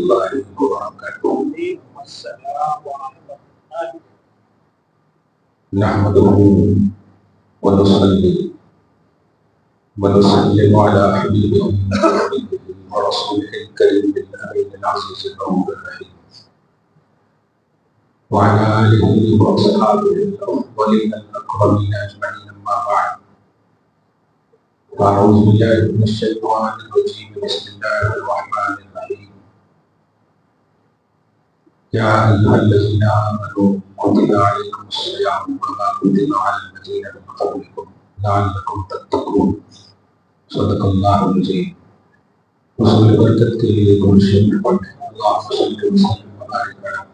الله وبركاته. نحمده ونصلي ونسلم على حبيبه ورسوله الكريم الأمين العزيز الرؤوف الرحيم وعلى آله وأصحابه الأفضلين الأكرمين أجمعين. أما بعد، أعوذ بالله من الشيطان الرجيم. بسم الله الرحمن الرحيم. يا أيها الذين آمنوا كتب عليكم الصيام كما كتب على الذين من قبلكم لعلكم تتقون. صدق اللہ العظیم. حصول برکت کے لیے گلشن پڑھیں. اللہم صل وسلم وبارک علی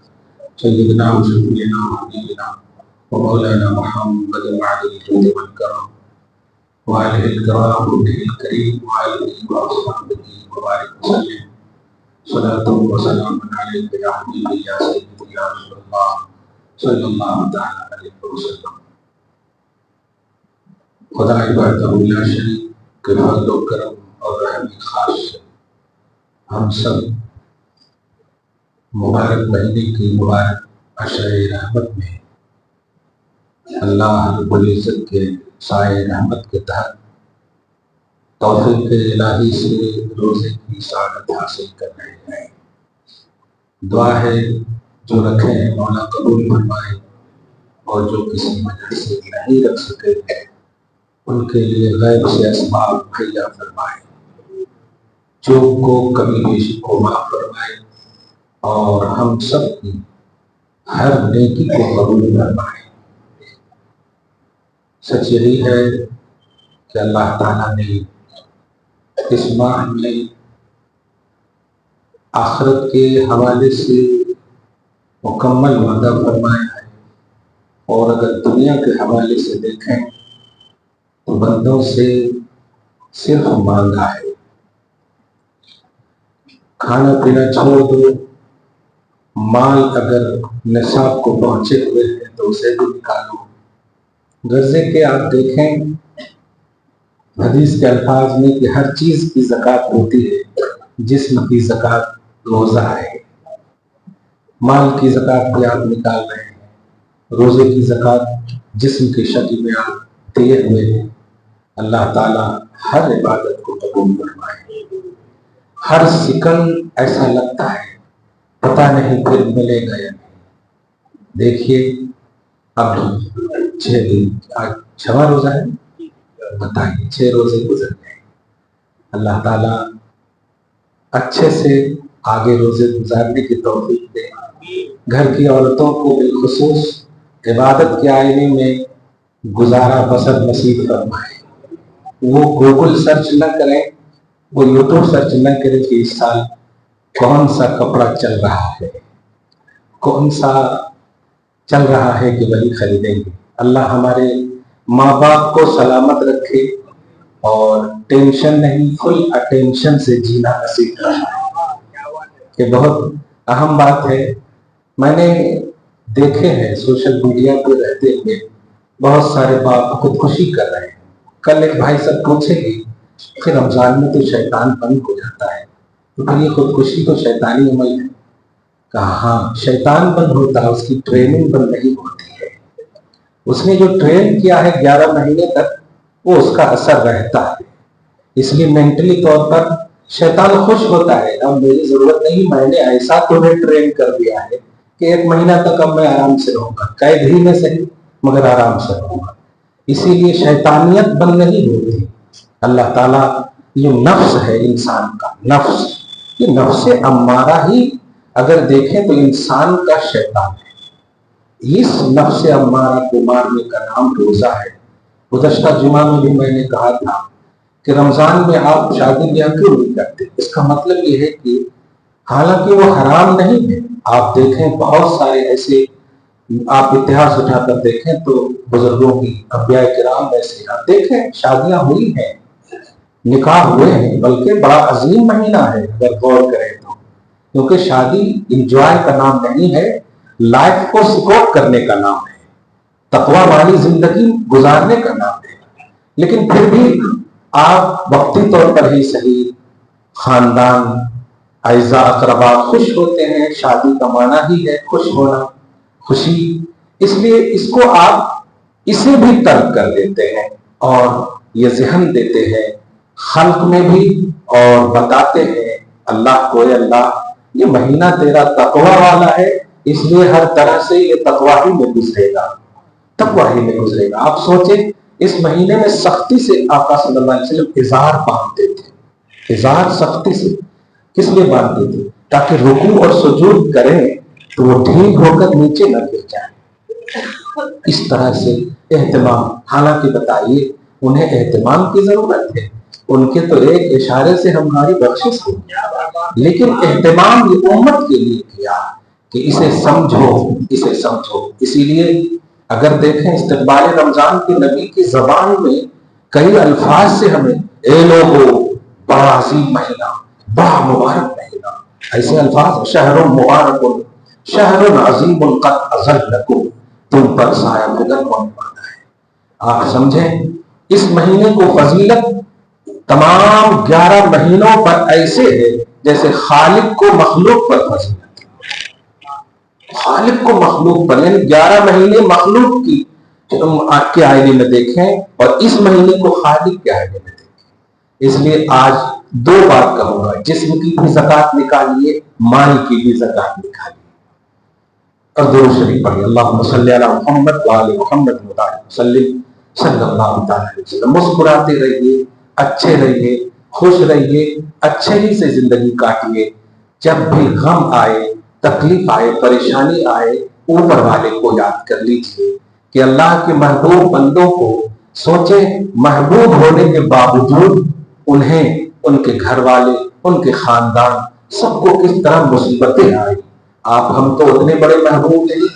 سیدنا و شفیعنا و حبیبنا و مولانا محمد وعلی الجود والکرم وآلہ الکرام وابنہ الکریم وآلہ وأصحابہ وبارک وسلم. صلاۃ و سلام علیک یا حبیبی یا سیدی یا رسول اللہ صلی اللہ تعالی علیہ وسلم. خدا عبادہ لا شریک کے فضل و کرم اور رحم خاص سے ہم سب مبارک مہینے کی مبارک عشر رحمت میں اللہ رب العزت کے سائے رحمت کے تحت توفیق الہی سے روزے کی سعادت حاصل کر رہے ہیں. دعا ہے جو رکھے ہیں مولا قبول فرمائے، اور جو کسی وجہ سے نہیں رکھ سکے ان کے لیے غیب سے اسباب مہیا فرمائے. چوک کو کمی بیشی کو معاف فرمائے اور ہم سب کی ہر نیکی کو قبول فرمائے. سچ یہی ہے کہ اللہ تعالیٰ نے اس ماہ میں آخرت کے حوالے سے مکمل وعدہ فرمایا ہے، اور اگر دنیا کے حوالے سے دیکھیں تو بندوں سے صرف مانگا ہے. کھانا پینا چھوڑ دو، مال اگر نصاب کو پہنچے ہوئے ہیں تو اسے بھی نکالو. غرضے کہ آپ دیکھیں حدیث کے الفاظ میں کہ ہر چیز کی زکوٰۃ ہوتی ہے. جسم کی زکوٰۃ روزہ ہے، مال کی زکوٰۃ بھی آپ نکال رہے ہیں، روزے کی زکوٰۃ جسم کی شکل میں آپ دیے ہوئے ہیں. اللہ تعالیٰ ہر عبادت کو قبول فرمائے. ہر سیکنڈ ایسا لگتا ہے پتہ نہیں پھر ملے گا یا نہیں. دیکھیے اب 6 دن، آج 6واں روزہ ہے، بتائیے 6 روزے گزر گئے. اللہ تعالیٰ اچھے سے آگے روزے گزارنے کی توفیق دے. گھر کی عورتوں کو بالخصوص عبادت کے آئینے میں گزارا بسر نصیب فرمائے. وہ گوگل سرچ نہ کریں، وہ یوٹیوب سرچ نہ کریں کہ اس سال کون سا کپڑا چل رہا ہے، کون سا چل رہا ہے کہ وہی خریدیں گے. اللہ ہمارے ماں باپ کو سلامت رکھے اور ٹینشن نہیں، فل اٹینشن سے جینا نصیب کرے. یہ بہت اہم بات ہے. میں نے دیکھے ہیں سوشل میڈیا پہ رہتے ہوئے بہت سارے باپ خودکشی کر رہے ہیں. کل ایک بھائی سب پوچھے گی کہ رمضان میں تو شیطان بند ہو جاتا ہے، تو پھر یہ خودکشی تو شیطانی عمل ہے. کہا ہاں شیطان بند ہوتا ہے، اس کی ٹریننگ بند نہیں ہوتی ہے. اس نے جو ٹرین کیا ہے 11 مہینے تک وہ اس کا اثر رہتا ہے. اس لیے مینٹلی طور پر شیطان خوش ہوتا ہے، اب میری ضرورت نہیں، میں نے ایسا تمہیں ٹرین کر دیا ہے کہ 1 مہینہ تک اب میں آرام سے رہوں گا، قید ہی میں صحیح مگر آرام سے رہوں گا. اسی لیے شیطانیت بند نہیں ہوتی. اللہ تعالیٰ یہ نفس ہے انسان کا، نفس، یہ نفس امارہ ہی اگر دیکھیں تو انسان کا شیطان ہے. اس نفس امارہ کو مارنے کا نام روزہ ہے. گزشتہ جمعہ میں بھی میں نے کہا تھا کہ رمضان میں آپ شادی بیاہ کیوں نہیں کرتے. اس کا مطلب یہ ہے کہ حالانکہ وہ حرام نہیں ہے. آپ دیکھیں بہت سارے ایسے، آپ اتہاس اٹھا کر دیکھیں تو بزرگوں کی انبیاء کرام ایسے آپ دیکھیں شادیاں ہوئی ہیں، نکاح ہوئے ہیں، بلکہ بڑا عظیم مہینہ ہے اگر غور کریں تو. کیونکہ شادی انجوائے کا نام نہیں ہے، لائف کو سپورٹ کرنے کا نام ہے، تقوی والی زندگی گزارنے کا نام ہے. لیکن پھر بھی آپ وقتی طور پر ہی صحیح خاندان اعزا اقربا خوش ہوتے ہیں، شادی کا معنی ہی ہے خوش ہونا، خوشی، اس لیے اس کو آپ اسے بھی ترک کر دیتے ہیں اور یہ ذہن دیتے ہیں خلق میں بھی، اور بتاتے ہیں اللہ کو، اللہ یہ مہینہ تیرا تقوی والا ہے، اس لیے ہر طرح سے یہ تقوی ہی میں گزرے گا، تقوی ہی میں گزرے گا۔ آپ سوچیں اس مہینے میں سختی سے آقا صلی اللہ علیہ وسلم ازار باندھتے تھے، ازار سختی سے کس لیے باندھتے تھے؟ تاکہ رکوع اور سجود کریں تو وہ ڈھیل ہو کر نیچے نہ گر جائے۔ اس طرح سے اہتمام، حالانکہ بتائیے انہیں اہتمام کی ضرورت ہے، ان کے تو ایک اشارے سے ہماری بخشش ہو، لیکن اہتمام یہ امت کے لیے کیا کہ اسے سمجھو، اسے سمجھو۔ اسی لیے اگر دیکھیں استقبال رمضان کے نبی کی زبان میں کئی الفاظ سے ہمیں اے لوگو بڑا عظیم مہینہ، بڑا مبارک مہینہ، ایسے الفاظ، شہر مبارک شہر عظیم قد اظلکم، تم پر سایہ بلند ہونے والا ہے۔ آپ سمجھیں اس مہینے کو فضیلت تمام 11 مہینوں پر ایسے ہے جیسے خالق کو مخلوق پر فضیلت، خالق کو مخلوق پر، یعنی 11 مہینے مخلوق کی آپ کے آئینے میں دیکھیں اور اس مہینے کو خالق کے آئینے میں دیکھیں۔ اس لیے آج 2 بات کہوں گا، جسم کی بھی زکوٰۃ نکالیے، مال کی بھی زکوٰۃ نکالیے، اور درود شریف پڑھیے، اللہم صلی علی محمد وآل محمد وبارک وسلم صلی اللہ تعالی علیہ وسلم۔ مسکراتے رہیے، اچھے رہیے، خوش رہیے، اچھے ہی سے زندگی کاٹیے۔ جب بھی غم آئے، تکلیف آئے، پریشانی آئے، اوپر والے کو یاد کر لیجیے کہ اللہ کے محبوب بندوں کو سوچیں، محبوب ہونے کے باوجود انہیں، ان کے گھر والے، ان کے خاندان، سب کو کس طرح مصیبتیں آئی۔ آپ ہم تو اتنے بڑے محبوب نہیں،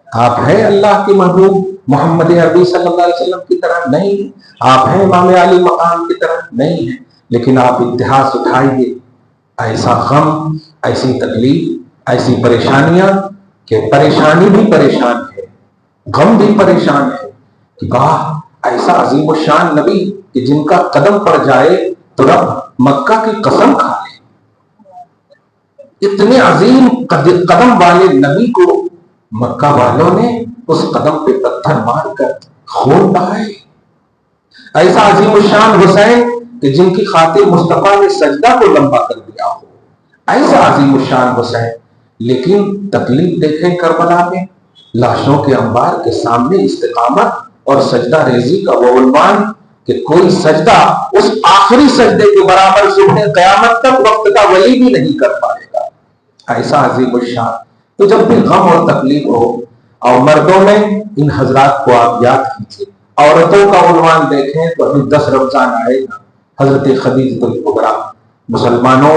آپ ہیں اللہ کے محبوب محمد عربی صلی اللہ علیہ وسلم کی طرح نہیں، آپ ہیں امام علی مقام کی طرح نہیں ہیں، لیکن آپ اتحاد اٹھائیے، ایسا غم، ایسی تکلیف، ایسی پریشانیاں کہ پریشانی بھی پریشان ہے، غم بھی پریشان ہے کہ واہ ایسا عظیم الشان نبی کہ جن کا قدم پڑ جائے تو رب مکہ کی قسم کھا لے۔ اتنے عظیم قدم والے نبی کو مکہ والوں نے اس قدم پہ پتھر مار کر خون بہائے۔ ایسا عظیم الشان حسین کہ جن کی خاطر مصطفیٰ نے سجدہ کو لمبا کر دیا ہو، ایسا عظیم الشان حسین، لیکن تکلیف دیکھیں کربلا میں، لاشوں کے انبار کے سامنے استقامت اور سجدہ ریزی کا وہ عنوان کہ کوئی سجدہ اس آخری سجدے کے برابر صبح قیامت تک وقت کا ولی بھی نہیں کر پائے گا، ایسا عظیم الشان۔ تو جب بھی غم اور تکلیف ہو، اور مردوں میں ان حضرات کو آپ یاد کیجیے، عورتوں کا عنوان دیکھیں تو ابھی 10 رمضان آئے گا، حضرت خدیجہ الکبریٰ، مسلمانوں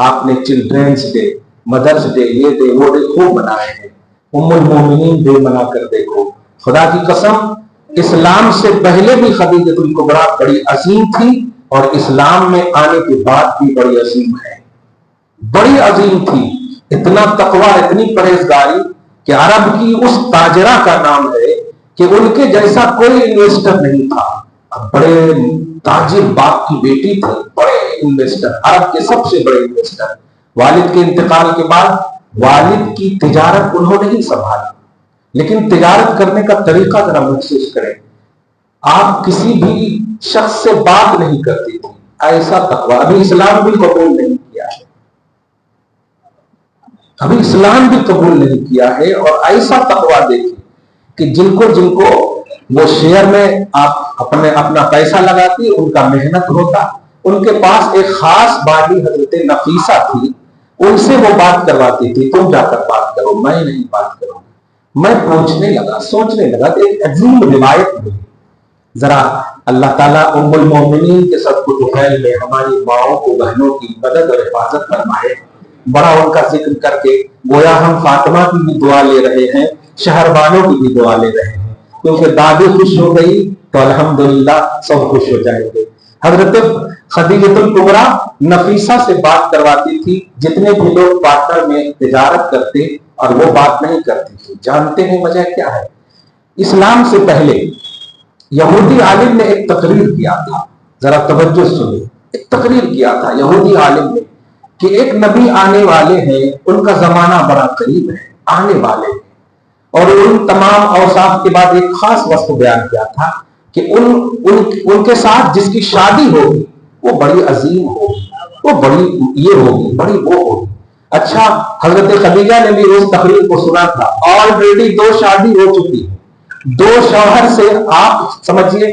آپ نے چلڈرنس ڈے، مدرس ڈے، یہ ڈے وہ ڈے خوب منائے ہیں، ام المومنین ڈے منا کر دیکھو۔ خدا کی قسم اسلام سے پہلے بھی خدیجہ الکبریٰ بڑی عظیم تھی، اور اسلام میں آنے کے بعد بھی بڑی عظیم ہے، بڑی عظیم تھی۔ اتنا تقوی، اتنی پرہیزگاری کہ عرب کی اس تاجرہ کا نام ہے کہ ان کے جیسا کوئی انویسٹر نہیں تھا، بڑے تاجر باپ کی بیٹی تھی، بڑے انویسٹر، عرب کے سب سے بڑے انویسٹر۔ والد کے انتقال کے بعد والد کی تجارت انہوں نے ہی سنبھالی، لیکن تجارت کرنے کا طریقہ ذرا محسوس کریں، آپ کسی بھی شخص سے بات نہیں کرتی تھی، ایسا تقوی ابھی اسلام بھی قبول نہیں کیا ہے، ابھی اسلام بھی قبول نہیں کیا ہے۔ اور ایسا تقوی دیکھیں کہ جن کو وہ شیئر میں آپ اپنا پیسہ لگاتی، ان کا محنت ہوتا، ان کے پاس ایک خاص بالی حضرت نفیسہ تھی، ان سے وہ بات کرواتی تھی، تم جا کر بات کرو، میں نہیں بات کروں۔ میں پوچھنے لگا، سوچنے لگا کہ ایک عظیم روایت ملی، ذرا اللہ تعالیٰ ام المومنین کے صدقہ طفیل میں ہماری ماؤں کو، بہنوں کی مدد اور حفاظت فرمائے، بڑا ان کا ذکر کر کے گویا ہم فاطمہ کی بھی دعا لے رہے ہیں، شہر والوں کی بھی دعا لے رہے ہیں، کیونکہ دادی خوش ہو گئی تو الحمدللہ سب خوش ہو جائیں گے۔ حضرت خدیجہ الکبریٰ نفیسہ سے بات کرواتی تھی، جتنے بھی لوگ پارٹنر میں تجارت کرتے، اور وہ بات نہیں کرتی تھی۔ جانتے ہیں وجہ کیا ہے؟ اسلام سے پہلے یہودی عالم نے ایک تقریر کیا تھا، ذرا توجہ سنیں، ایک تقریر کیا تھا یہودی عالم نے کہ ایک نبی آنے والے ہیں، ان کا زمانہ بڑا قریب ہے، آنے والے ہیں، اور ان تمام اوصاف کے بعد ایک خاص وصف بیان کیا تھا کہ ان کے ساتھ جس کی شادی ہوگی وہ بڑی عظیم ہوگی، وہ بڑی یہ ہوگی، بڑی وہ ہوگی۔ اچھا، حضرت خدیجہ نے بھی روز تقریر کو سنا تھا، آلریڈی 2 شادی ہو چکی ہے، 2 شوہر سے آپ سمجھیے،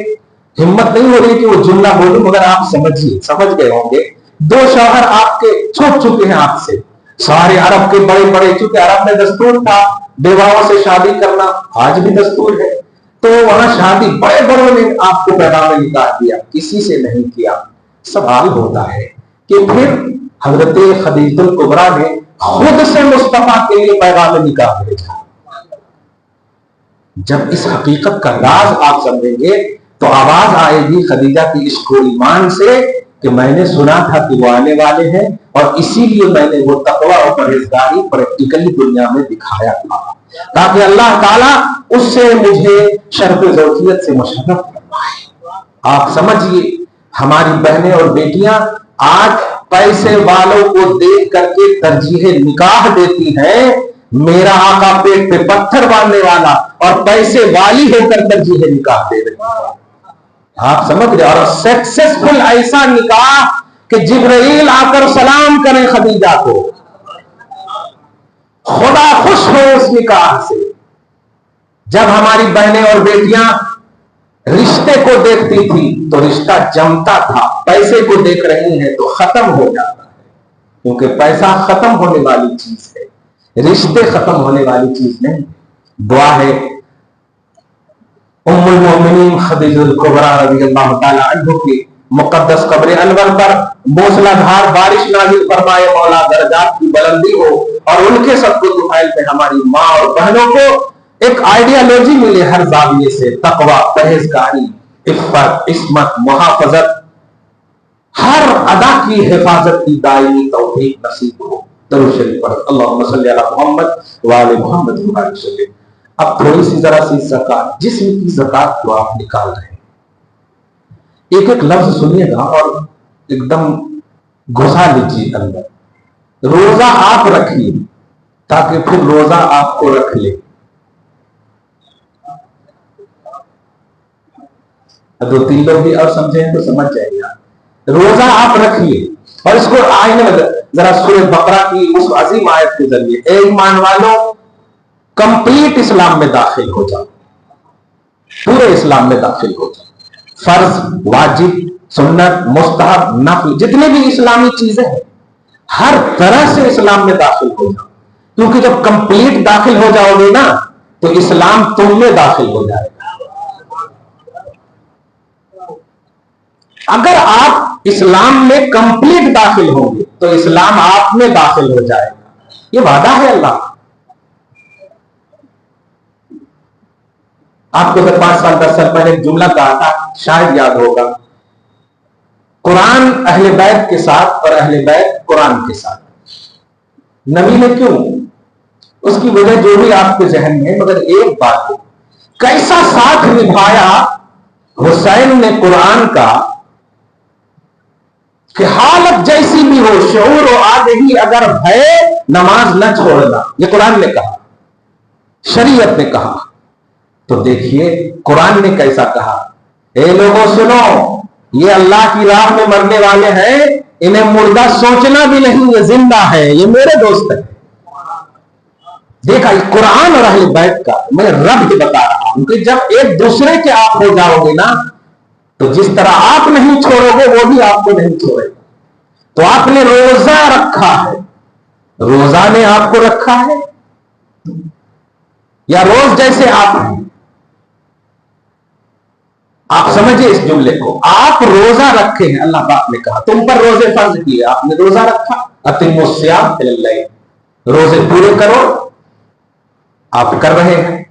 ہمت نہیں ہو رہی کہ وہ جملہ بولوں مگر آپ سمجھیے، سمجھ گئے ہوں گے، 2 شوہر آپ کے چھوٹ چکے ہیں آپ سے، سارے عرب کے بڑے بڑے، چونکہ عرب میں دستور تھا بیواؤں سے شادی کرنا، آج بھی دستور ہے، تو وہاں شادی بڑے بڑوں نے آپ کو پیغام نکاح دیا، کسی سے نہیں کیا۔ سوال ہوتا ہے کہ پھر حضرت خدیجہ الکبریٰ نے خود سے مصطفیٰ کے لیے پیغام نکاح بھیجا۔ جب اس حقیقت کا راز آپ سمجھیں گے تو آواز آئے گی خدیجہ کی عشق و ایمان سے کہ میں نے سنا تھا کہ وہ آنے والے ہیں، اور اسی لیے میں نے وہ تقویٰ اور پرہیزگاری پریکٹیکلی دنیا میں دکھایا تھا تاکہ اللہ تعالیٰ اس سے مجھے شرف زوجیت سے مشرف فرمائے۔ آپ سمجھیے، ہماری بہنیں اور بیٹیاں آج پیسے والوں کو دیکھ کر کے ترجیح نکاح دیتی ہیں، میرا آقا پیٹ پہ پتھر باندھنے والا اور پیسے والی ہو کر ترجیح نکاح دے رہی ہے۔ آپ سمجھ رہے، اور سکسیسفل ایسا نکاح کہ جبرائیل آ کر سلام کریں خدیجہ کو، خدا خوش ہو اس نکاح سے۔ جب ہماری بہنیں اور بیٹیاں رشتے کو دیکھتی تھی تو رشتہ جمتا تھا، پیسے کو دیکھ رہی ہیں تو ختم ہو جاتا ہے، کیونکہ پیسہ ختم ہونے والی چیز ہے، رشتے ختم ہونے والی چیز نہیں۔ دعا ہے ام المومنین خدیجہ الکبریٰ رضی اللہ تعالی عنہ کی مقدس قبر انور پر موسلا دھار بارش نازل فرمائے، مولا درجات کی بلندی ہو، اور ان کے سب کو طفیل پہ ہماری ماں اور بہنوں کو ایک آئیڈیالوجی ملے ہر زاویے سے، تقویٰ، پرہیزگاری، عفت، عصمت، محافظت، ہر ادا کی حفاظت کی دائمی توفیق نصیب ہو۔ درود شریف پڑھ، اللہم صلی علی محمد وآل محمد وبارک وسلم۔ اب تھوڑی سی ذرا سی زکات، جسم کی زکات کو آپ نکال رہے ہیں، ایک ایک لفظ سنیے گا اور ایک دم گھسا لیجیے اندر۔ روزہ آپ رکھیے تاکہ پھر روزہ آپ کو رکھ لے۔ 2-3 لوگ بھی اور سمجھیں تو سمجھ جائے گا۔ روزہ آپ رکھیے، اور اس کو آئینے میں ذرا سورہ بقرہ کی اس عظیم آیت کے ذریعے، اے ایمان والوں کمپلیٹ اسلام میں داخل ہو جاؤ، پورے اسلام میں داخل ہو جاؤ، فرض، واجب، سنت، مستحب، نفل، جتنے بھی اسلامی چیزیں ہیں ہر طرح سے اسلام میں داخل ہو جاؤ، کیونکہ جب کمپلیٹ داخل ہو جاؤ گے نا تو اسلام تم میں داخل ہو جائے گا۔ اگر آپ اسلام میں کمپلیٹ داخل ہوں گے تو اسلام آپ میں داخل ہو جائے گا، یہ وعدہ ہے اللہ۔ آپ کو 5 سال 10 سال پہلے ایک جملہ کہا تھا، شاید یاد ہوگا، قرآن اہل بیت کے ساتھ اور اہل بیت قرآن کے ساتھ۔ نبی نے کیوں؟ اس کی وجہ جو بھی آپ کے ذہن میں، مگر ایک بات، کیسا ساتھ نبھایا حسین نے قرآن کا کہ حالت جیسی بھی ہو، شعور و آگہی اگر ہے نماز نہ چھوڑنا، یہ قرآن نے کہا، شریعت نے کہا۔ تو دیکھیے قرآن نے کیسا کہا، اے لوگوں سنو، یہ اللہ کی راہ میں مرنے والے ہیں، انہیں مردہ سوچنا بھی نہیں، یہ زندہ ہے، یہ میرے دوست ہیں۔ دیکھا یہ قرآن اور اہل بیت کا میں رب ہی بتا رہا ہوں کہ جب ایک دوسرے کے آپ ہو جاؤ گے نا تو جس طرح آپ نہیں چھوڑو گے وہ بھی آپ کو نہیں چھوڑے گا۔ تو آپ نے روزہ رکھا ہے، روزہ نے آپ کو رکھا ہے، یا روز جیسے آپ ہیں؟ آپ سمجھے اس جملے کو، آپ روزہ رکھے ہیں، اللہ پاک نے کہا تم پر روزے فرض کیے، آپ نے روزہ رکھا، اتموا الصیام الی اللیل، روزے پورے کرو، آپ کر رہے ہیں۔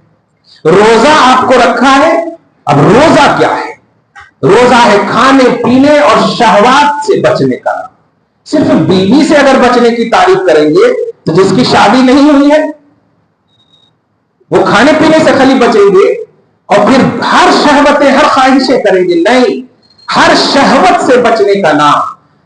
روزہ آپ کو رکھا ہے۔ اب روزہ کیا ہے؟ روزہ ہے کھانے پینے اور شہوات سے بچنے کا نام۔ صرف بیوی سے اگر بچنے کی تعریف کریں گے تو جس کی شادی نہیں ہوئی ہے وہ کھانے پینے سے خالی بچیں گے اور پھر ہر شہوتیں، ہر خواہشیں کریں گے؟ نہیں، ہر شہوت سے بچنے کا نام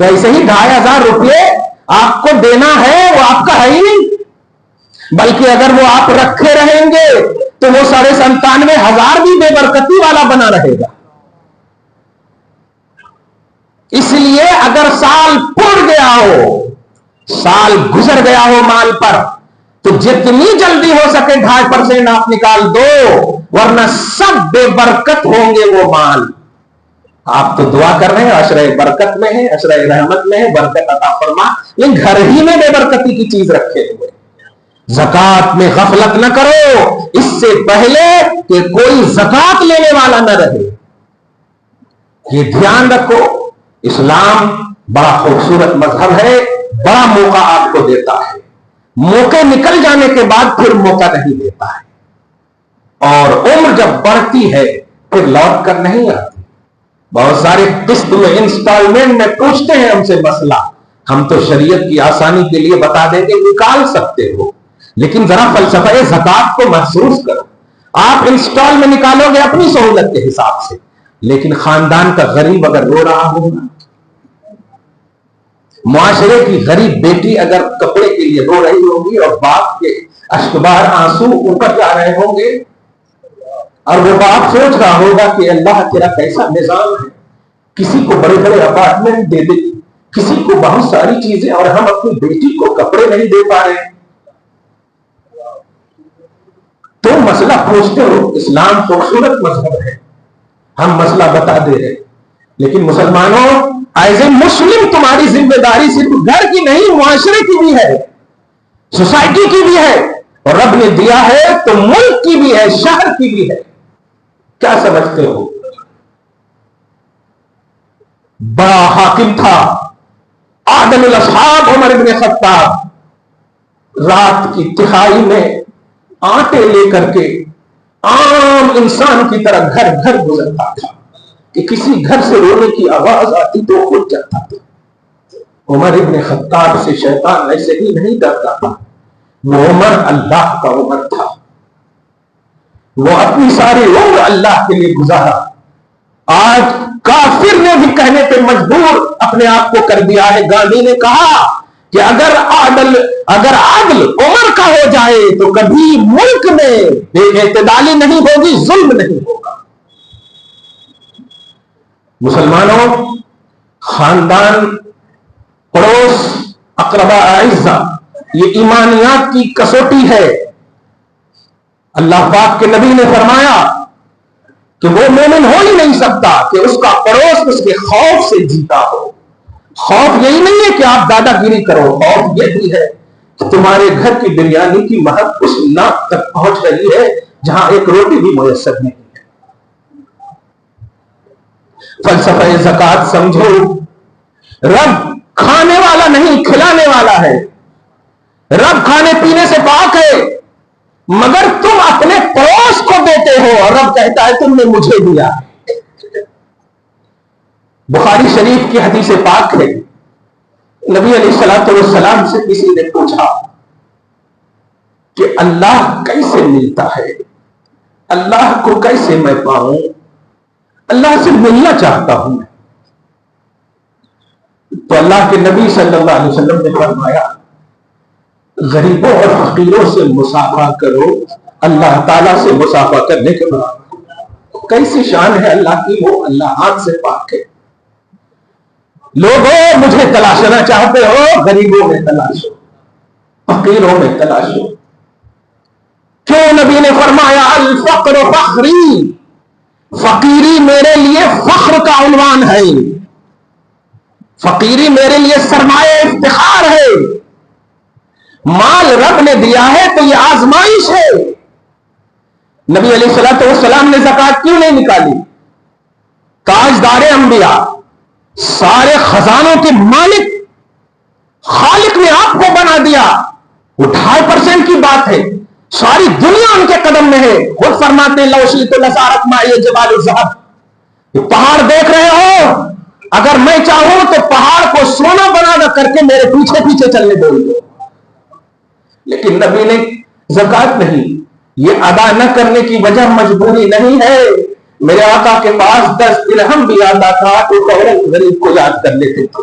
تو ایسے ہی 2500 روپے آپ کو دینا ہے، وہ آپ کا ہے ہی نہیں، بلکہ اگر وہ آپ رکھے رہیں گے تو وہ 97,500 بھی بے برکتی والا بنا رہے گا۔ اس لیے اگر سال پڑ گیا ہو، سال گزر گیا ہو مال پر، تو جتنی جلدی ہو سکے 2.5% آپ نکال دو، ورنہ سب بے برکت ہوں گے وہ مال۔ آپ تو دعا کر رہے ہیں عشرہ برکت میں ہے، عشرہ رحمت میں ہے، برکت عطا فرما، لیکن گھر ہی میں بے برکتی کی چیز رکھے ہوئے۔ زکات میں غفلت نہ کرو اس سے پہلے کہ کوئی زکات لینے والا نہ رہے، یہ دھیان رکھو۔ اسلام بڑا خوبصورت مذہب ہے، بڑا موقع آپ کو دیتا ہے، موقع نکل جانے کے بعد پھر موقع نہیں دیتا ہے، اور عمر جب بڑھتی ہے پھر لوٹ کر نہیں آتی۔ بہت سارے قسط میں انسٹالمنٹ میں پوچھتے ہیں ہم سے مسئلہ، ہم تو شریعت کی آسانی کے لیے بتا دیں گے نکال سکتے ہو، لیکن ذرا فلسفہ زکات کو محسوس کرو۔ آپ انسٹال میں نکالو گے اپنی سہولت کے حساب سے، لیکن خاندان کا غریب اگر رو رہا ہوگا، معاشرے کی غریب بیٹی اگر کپڑے کے لیے رو رہی ہوگی اور باپ کے اشکبار آنسو اوپر جا رہے ہوں گے، اور وہ باپ سوچ رہا ہوگا کہ اللہ تیرا کیسا نظام ہے، کسی کو بڑے بڑے اپارٹمنٹ دے دے، کسی کو بہت ساری چیزیں، اور ہم اپنی بیٹی کو کپڑے نہیں دے پا رہے ہیں، تو مسئلہ پوچھتے ہو۔ اسلام خوبصورت مذہب ہے، ہم مسئلہ بتا دے رہے، لیکن مسلمانوں ایز اے مسلم تمہاری ذمہ داری صرف گھر کی نہیں، معاشرے کی بھی ہے، سوسائٹی کی بھی ہے، اور رب نے دیا ہے تو ملک کی بھی ہے، شہر کی بھی ہے۔ کیا سمجھتے ہو؟ بڑا حاکم تھا عادل الاصحاب عمر بن خطاب، رات کی تہائی میں آٹے لے کر کے عام انسان کی طرح گھر گھر گزرتا تھا کہ کسی گھر سے رونے کی آواز آتی تو اٹھ جاتا تھا۔ عمر ابن خطاب سے شیطان ایسے ہی نہیں ڈرتا تھا، وہ عمر اللہ کا عمر تھا، وہ اپنی ساری عمر اللہ کے لیے گزارا۔ آج کافر نے بھی کہنے پہ مجبور اپنے آپ کو کر دیا ہے۔ گاندھی نے کہا کہ اگر عدل عمر کا ہو جائے تو کبھی ملک میں بے اعتدالی نہیں ہوگی، ظلم نہیں ہوگا۔ مسلمانوں، خاندان، پڑوس، اقربا اعزا، یہ ایمانیات کی کسوٹی ہے۔ اللہ پاک کے نبی نے فرمایا کہ وہ مومن ہو ہی نہیں سکتا کہ اس کا پڑوس اس کے خوف سے جیتا ہو۔ خوف یہی نہیں ہے کہ آپ دادا گیری کرو، خوف یہ بھی ہے کہ تمہارے گھر کی بریانی کی مہک اس ناک تک پہنچ رہی ہے جہاں ایک روٹی بھی میسر نہیں ہے۔ فلسفہ زکات سمجھو، رب کھانے والا نہیں کھلانے والا ہے، رب کھانے پینے سے پاک ہے، مگر تم اپنے پڑوس کو دیتے ہو، اور رب کہتا ہے تم نے مجھے دیا۔ بخاری شریف کی حدیث پاک ہے، نبی علیہ الصلوۃ والسلام سے کسی نے پوچھا کہ اللہ کیسے ملتا ہے، اللہ کو کیسے میں پاؤں، اللہ سے ملنا چاہتا ہوں۔ تو اللہ کے نبی صلی اللہ علیہ وسلم نے فرمایا غریبوں اور فقیروں سے مصافحہ کرو، اللہ تعالیٰ سے مصافحہ کرنے کے بعد کیسی شان ہے اللہ کی، وہ اللہ ہاتھ سے پاک ہے۔ لوگوں مجھے تلاشنا چاہتے ہو، غریبوں میں تلاشو، فقیروں میں تلاشو۔ کیوں نبی نے فرمایا الفقر فخری، فقیری میرے لیے فخر کا عنوان ہے، فقیری میرے لیے سرمایہ افتخار ہے۔ مال رب نے دیا ہے تو یہ آزمائش ہے۔ نبی علیہ الصلوۃ والسلام نے زکات کیوں نہیں نکالی؟ تاجدار انبیاء، سارے خزانوں کے مالک، خالق نے آپ کو بنا دیا، وہ 2.5% کی بات ہے، ساری دنیا ان کے قدم میں ہے۔ خود فرماتے لو شئت لصارت معي جبال الذهب، یہ پہاڑ دیکھ رہے ہو، اگر میں چاہوں تو پہاڑ کو سونا بنا کر کے میرے پیچھے پیچھے چلنے بول دو، لیکن نبی نے زکات نہیں۔ یہ ادا نہ کرنے کی وجہ مجبوری نہیں ہے، میرے آقا کے پاس 10 درہم بھی آتا تھا تو فوراً غریب کو یاد کر لیتے تھے،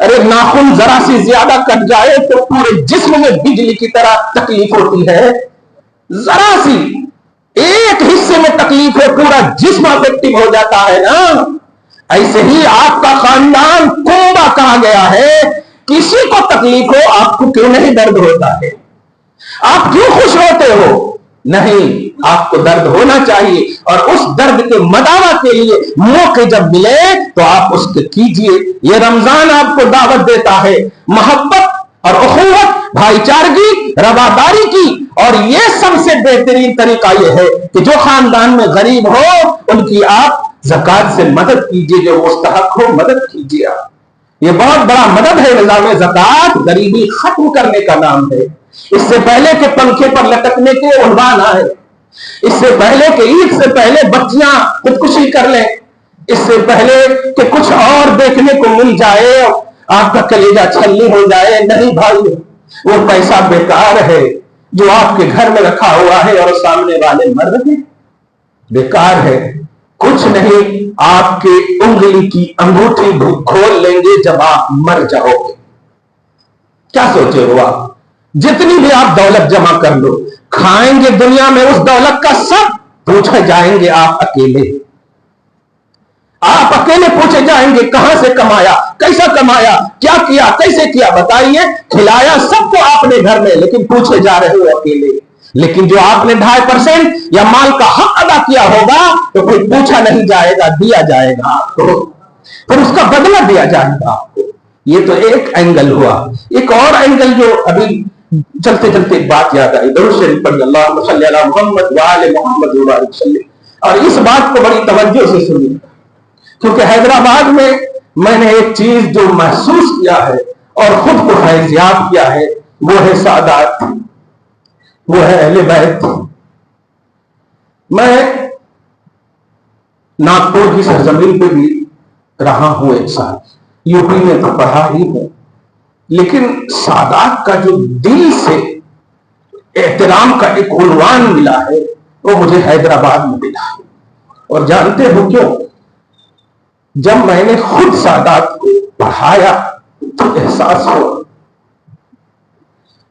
ارے ناخن ذرا سی زیادہ کٹ جائے تو پورے جسم میں بجلی کی طرح تکلیف ہوتی ہے. ذرا سی ایک حصے میں تکلیف ہے, پورا جسم افیکٹو ہو جاتا ہے نا. ایسے ہی آپ کا خاندان کنبا کہا گیا ہے. کسی کو تکلیف ہو, آپ کو کیوں نہیں درد ہوتا ہے؟ آپ کیوں خوش ہوتے ہو؟ نہیں, آپ کو درد ہونا چاہیے. اور اس درد کے مداوع کے لیے موقع جب ملے تو آپ اس کے کیجئے. یہ رمضان آپ کو دعوت دیتا ہے محبت اور اخوت, بھائی چارگی, رواداری کی. اور یہ سب سے بہترین طریقہ یہ ہے کہ جو خاندان میں غریب ہو ان کی آپ زکات سے مدد کیجئے, جو مستحق ہو مدد کیجئے. یہ بہت بڑا مدد ہے. نظام زکات غریبی ختم کرنے کا نام ہے. اس سے پہلے کہ پنکھے پر لٹکنے کے عنوان آئے, اس سے پہلے کہ عید سے پہلے بچیاں خودکشی کر لیں, اس سے پہلے کہ کچھ اور دیکھنے کو مل جائے, آپ کا کلیجہ چھلنی ہو جائے, نہیں بھائی, وہ پیسہ بیکار ہے جو آپ کے گھر میں رکھا ہوا ہے اور سامنے والے مر رہے, بیکار ہے. کچھ نہیں, آپ کے انگلی کی انگوٹھی کھول لیں گے جب آپ مر جاؤ گے. کیا سوچے ہو آپ؟ جتنی بھی آپ دولت جمع کر لو, کھائیں گے دنیا میں اس دولت کا سب, پوچھے جائیں گے آپ اکیلے. آپ اکیلے پوچھے جائیں گے کہاں سے کمایا, کیسا کمایا, کیا کیا, کیسے کیا, بتائیے. کھلایا سب کو آپ نے گھر میں, لیکن پوچھے جا رہے ہو اکیلے. لیکن جو آپ نے 2.5% یا مال کا حق ادا کیا ہوگا تو کوئی پوچھا نہیں جائے گا, دیا جائے گا آپ کو, پھر اس کا بدلہ دیا جائے گا آپ کو. یہ تو ایک اینگل ہوا. ایک اور اینگل جو ابھی چلتے چلتے بات یاد آئی, درود شریف پڑھ اللہم صلی علی محمد وآل محمد وبارک وسلم. اور اس بات کو بڑی توجہ سے سنیے, کیونکہ حیدرآباد میں میں نے ایک چیز جو محسوس کیا ہے اور خود کو فیضیاب کیا ہے, وہ ہے سادات, وہ ہے اہل بیت. میں ناگپور کی سرزمین پہ بھی رہا ہوں 1 سال, یو پی میں تو پڑھا ہی ہوں, لیکن سادات کا جو دل سے احترام کا ایک عنوان ملا ہے وہ مجھے حیدرآباد میں ملا. اور جانتے ہو کیوں؟ جب میں نے خود سادات کو پڑھایا تو احساس ہوا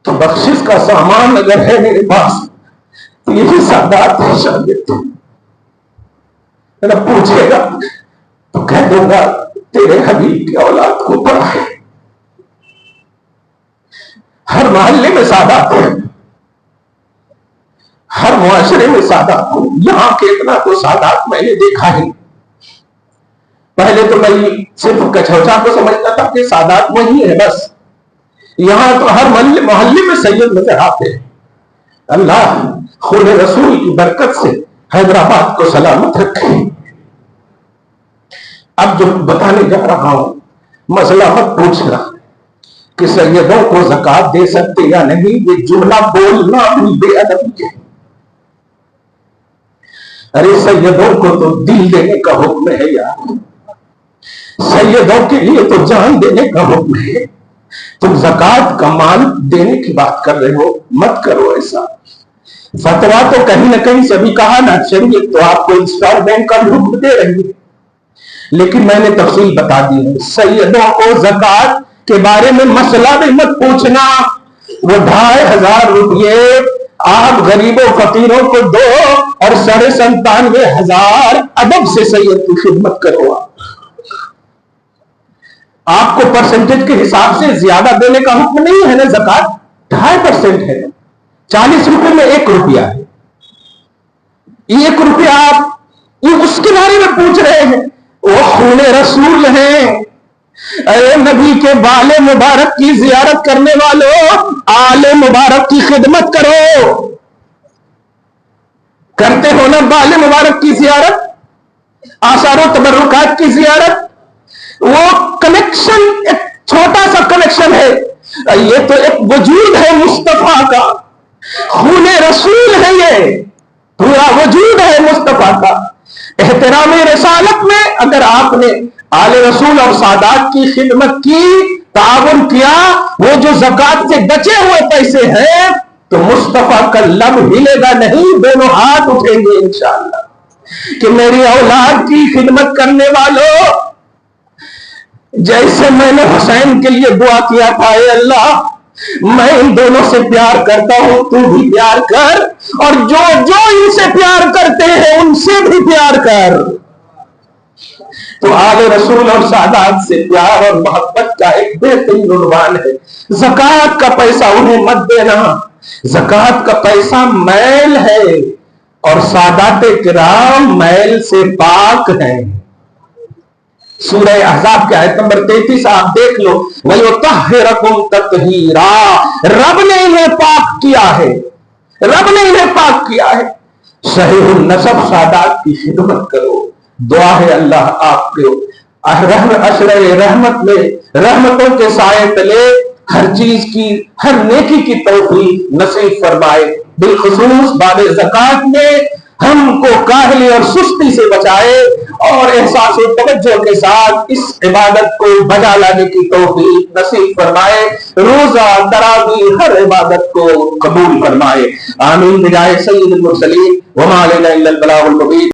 تو بخشش کا سامان اگر ہے میرے پاس تو یہی سادات ہے. شاگرد پوچھے گا تو کہہ دوں گا تیرے حبیب کی اولاد کو پڑھا ہے. ہر محلے میں سادات ہے, ہر معاشرے میں سادات. یہاں کے اتنا تو سادات میں نے دیکھا ہی. پہلے تو میں صرف کچھوچا کو سمجھتا تھا کہ سادات وہی ہے بس. یہاں تو ہر محلے میں سید نظر آتے ہیں. اللہ خون رسول کی برکت سے حیدرآباد کو سلامت رکھے. اب جو بتانے جا رہا ہوں, مسئلہ مت پوچھنا کہ سیدوں کو زکات دے سکتے یا نہیں, یہ جملہ بولنا بھی بے ادبی ہے. ارے سیدوں کو تو دل دینے کا حکم ہے یار, سیدوں کے لیے تو جان دینے کا حکم ہے. تم زکات کا مال دینے کی بات کر رہے ہو, مت کرو ایسا. فتوا تو کہیں نہ کہیں سے بھی کہا نا, شریعت تو آپ کو انسٹالمنٹ کا حکم دے رہی ہے, لیکن میں نے تفصیل بتا دی ہے. سیدوں کو زکات کے بارے میں مسئلہ بھی مت پوچھنا. وہ 2500 روپئے آپ غریبوں فقیروں کو دو اور 97,500 ادب سے سید کی خدمت کرو. آپ کو پرسنٹیج کے حساب سے زیادہ دینے کا حکم نہیں ہے نا. زکات 2.5% ہے. 40 روپے میں 1 روپیہ ہے. 1 روپیہ آپ اس کے بارے میں پوچھ رہے ہیں. وہ خون رسول ہیں. اے نبی کے بال مبارک کی زیارت کرنے والوں, آل مبارک کی خدمت کرو. کرتے ہو نا بال مبارک کی زیارت, آثار و تبرکات کی زیارت. وہ کنیکشن ایک چھوٹا سا کنیکشن ہے, یہ تو ایک وجود ہے مصطفیٰ کا. خون رسول ہے, یہ پورا وجود ہے مصطفیٰ کا. احترام رسالت میں اگر آپ نے آل رسول اور سادات کی خدمت کی, تعاون کیا, وہ جو زکات سے بچے ہوئے پیسے ہیں, تو مصطفیٰ کا لب ہلے گا نہیں, دونوں ہاتھ اٹھیں گے انشاءاللہ کہ میری اولاد کی خدمت کرنے والوں, جیسے میں نے حسین کے لیے دعا کیا تھا، اے اللہ میں ان دونوں سے پیار کرتا ہوں، تو بھی پیار کر، اور جو جو ان سے پیار کرتے ہیں ان سے بھی پیار کر۔ تو آل رسول اور سادات سے پیار اور محبت کا ایک بہترین عنوان ہے۔ زکوٰۃ کا پیسہ انہیں مت دینا، زکوٰۃ کا پیسہ میل ہے اور سادات کرام میل سے پاک ہیں۔ سورہ احزاب کی آیت نمبر 33 آپ دیکھ لو، وَيُطَهِّرَكُمْ تَطْهِيرًا، رب نے انہیں پاک کیا ہے، رب نے انہیں پاک کیا ہے۔ صحیح النسب سادات کی خدمت کرو، دعا ہے اللہ آپ کو عشرہ رحمت میں رحمتوں کے سائے تلے ہر چیز کی، ہر نیکی کی توفیق نصیب فرمائے، بالخصوص باب زکوٰۃ میں ہم کو کاہلی اور سستی سے بچائے اور احساس و توجہ کے ساتھ اس عبادت کو بجا لانے کی توفیق نصیب فرمائے، روزہ تراویح ہر عبادت کو قبول فرمائے، آمین بجائے سید المرسلین وما علینا الا البلاغ المبین۔